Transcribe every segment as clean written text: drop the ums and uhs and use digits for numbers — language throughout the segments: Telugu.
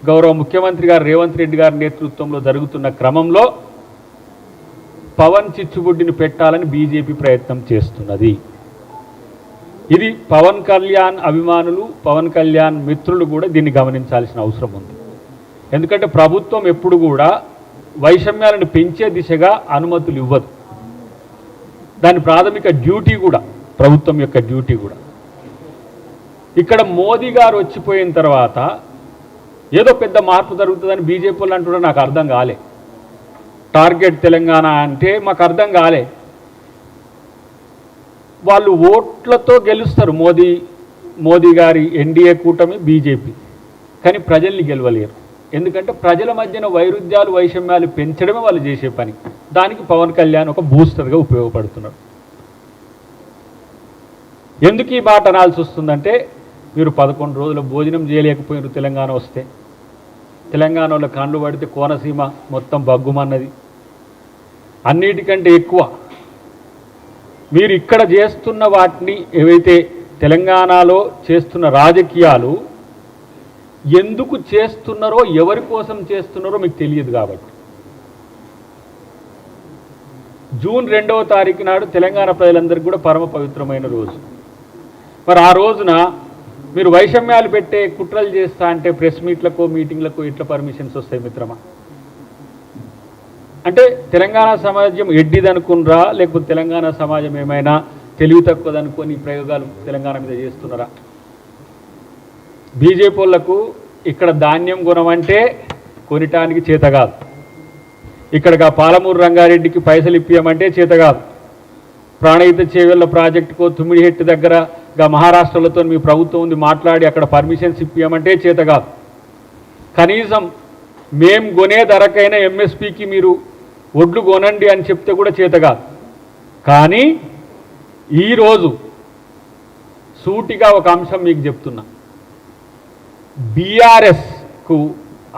గౌరవ ముఖ్యమంత్రి గారు రేవంత్ రెడ్డి గారి నేతృత్వంలో జరుగుతున్న క్రమంలో పవన్ చిచ్చుబుడ్డిని పెట్టాలని బీజేపీ ప్రయత్నం చేస్తున్నది. ఇది పవన్ కళ్యాణ్ అభిమానులు, పవన్ కళ్యాణ్ మిత్రులు కూడా దీన్ని గమనించాల్సిన అవసరం ఉంది. ఎందుకంటే ప్రభుత్వం ఎప్పుడు కూడా వైషమ్యాలను పెంచే దిశగా అనుమతులు ఇవ్వదు. దాని ప్రాథమిక డ్యూటీ కూడా, ప్రభుత్వం యొక్క డ్యూటీ కూడా. ఇక్కడ మోదీ గారు వచ్చిపోయిన తర్వాత ఏదో పెద్ద మార్పు జరుగుతుందని బీజేపీ వాళ్ళు అంటున్నా నాకు అర్థం కాలే. టార్గెట్ తెలంగాణ అంటే మాకు అర్థం కాలే. వాళ్ళు ఓట్లతో గెలుస్తారు, మోదీ గారి ఎన్డీఏ కూటమి బీజేపీ, కానీ ప్రజల్ని గెలవలేరు. ఎందుకంటే ప్రజల మధ్యన వైరుధ్యాలు వైషమ్యాలు పెంచడమే వాళ్ళు చేసే పని. దానికి పవన్ కళ్యాణ్ ఒక బూస్టర్గా ఉపయోగపడుతున్నారు. ఎందుకు ఈ మాట అనాల్సి వస్తుందంటే, మీరు 11 రోజుల భోజనం చేయలేకపోయినారు తెలంగాణ వస్తే. తెలంగాణలో కాండ్లు పడితే కోనసీమ మొత్తం బగ్గుమన్నది. అన్నిటికంటే ఎక్కువ మీరు ఇక్కడ చేస్తున్న వాటిని, ఏవైతే తెలంగాణలో చేస్తున్న రాజకీయాలు ఎందుకు చేస్తున్నారో, ఎవరి కోసం చేస్తున్నారో మీకు తెలియదు. కాబట్టి జూన్ 2వ తారీఖు నాడు తెలంగాణ ప్రజలందరికీ కూడా పరమ పవిత్రమైన రోజు. మరి ఆ రోజున మీరు వైషమ్యాలు పెట్టే కుట్రలు చేస్తా అంటే ప్రెస్ మీట్లకు, మీటింగ్లకు ఎట్లా పర్మిషన్స్ వస్తాయి మిత్రమా? అంటే తెలంగాణ సమాజం ఎడ్డిదనుకున్నరా, లేకపోతే తెలంగాణ సమాజం ఏమైనా తెలివి తక్కువదనుకొని ప్రయోగాలు తెలంగాణ మీద చేస్తున్నారా? బీజేపీ వాళ్ళకు ఇక్కడ ధాన్యం కొనమంటే కొనటానికి చేత కాదు, ఇక్కడగా పాలమూరు రంగారెడ్డికి పైసలు ఇప్పియమంటే చేత కాదు, ప్రాణహిత చేవెళ్ళ ప్రాజెక్టుకో తుమ్మిడిహెట్టు దగ్గరగా మహారాష్ట్రలతో మీ ప్రభుత్వం ఉంది మాట్లాడి అక్కడ పర్మిషన్స్ ఇప్పియమంటే చేత కాదు. కనీసం మేం కొనే ధరకైనా ఎంఎస్పీకి మీరు ఒడ్లు కొనండి అని చెప్తే కూడా చేత కాదు. కానీ ఈరోజు సూటిగా ఒక అంశం మీకు చెప్తున్నా, బీఆర్ఎస్కు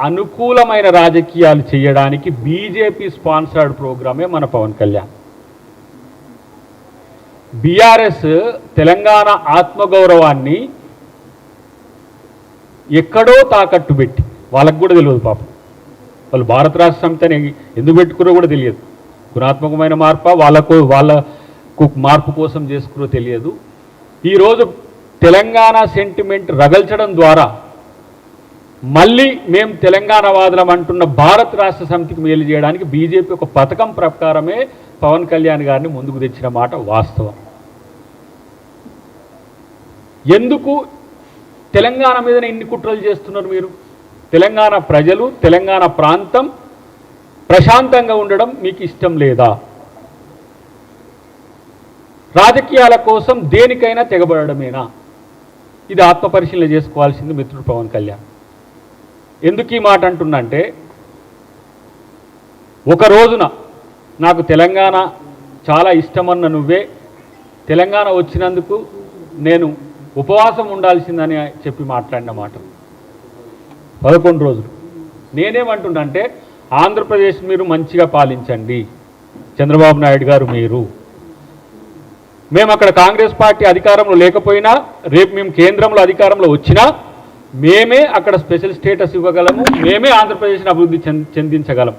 అనుకూలమైన రాజకీయాలు చేయడానికి బీజేపీ స్పాన్సర్డ్ ప్రోగ్రామే మన పవన్ కళ్యాణ్. బీఆర్ఎస్ తెలంగాణ ఆత్మగౌరవాన్ని ఎక్కడో తాకట్టు పెట్టి, వాళ్ళకు కూడా తెలియదు పాపం, వాళ్ళు భారత రాష్ట్ర సమితిని ఎందుకు పెట్టుకురో కూడా తెలియదు. గుణాత్మకమైన మార్ప వాళ్ళకు మార్పు కోసం చేసుకురో తెలియదు. ఈరోజు తెలంగాణ సెంటిమెంట్ రగల్చడం ద్వారా మళ్ళీ మేము తెలంగాణ వాదులం అంటున్న భారత రాష్ట్ర సమితికి మేలు చేయడానికి బీజేపీ ఒక పథకం ప్రకారమే పవన్ కళ్యాణ్ గారిని ముందుకు తెచ్చిన మాట వాస్తవం. ఎందుకు తెలంగాణ మీదనే ఇన్ని కుట్రలు చేస్తున్నారు మీరు? తెలంగాణ ప్రజలు, తెలంగాణ ప్రాంతం ప్రశాంతంగా ఉండడం మీకు ఇష్టం లేదా? రాజకీయాల కోసం దేనికైనా తెగబడమేనా? ఇది ఆత్మపరిశీలన చేసుకోవాల్సింది మిత్రుడు పవన్ కళ్యాణ్. ఎందుకు ఈ మాట అంటున్నంటే, ఒక రోజున నాకు తెలంగాణ చాలా ఇష్టమన్న నువ్వే తెలంగాణ వచ్చినందుకు నేను ఉపవాసం ఉండాల్సిందని చెప్పి మాట్లాడిన మాట 11 రోజులు. నేనేమంటున్నంటే, ఆంధ్రప్రదేశ్ మీరు మంచిగా పాలించండి, చంద్రబాబు నాయుడు గారు మీరు. మేము అక్కడ కాంగ్రెస్ పార్టీ అధికారంలో లేకపోయినా, రేపు మేము కేంద్రంలో అధికారంలో వచ్చినా మేమే అక్కడ స్పెషల్ స్టేటస్ ఇవ్వగలము, మేమే ఆంధ్రప్రదేశ్ని అభివృద్ధి చెందించగలం.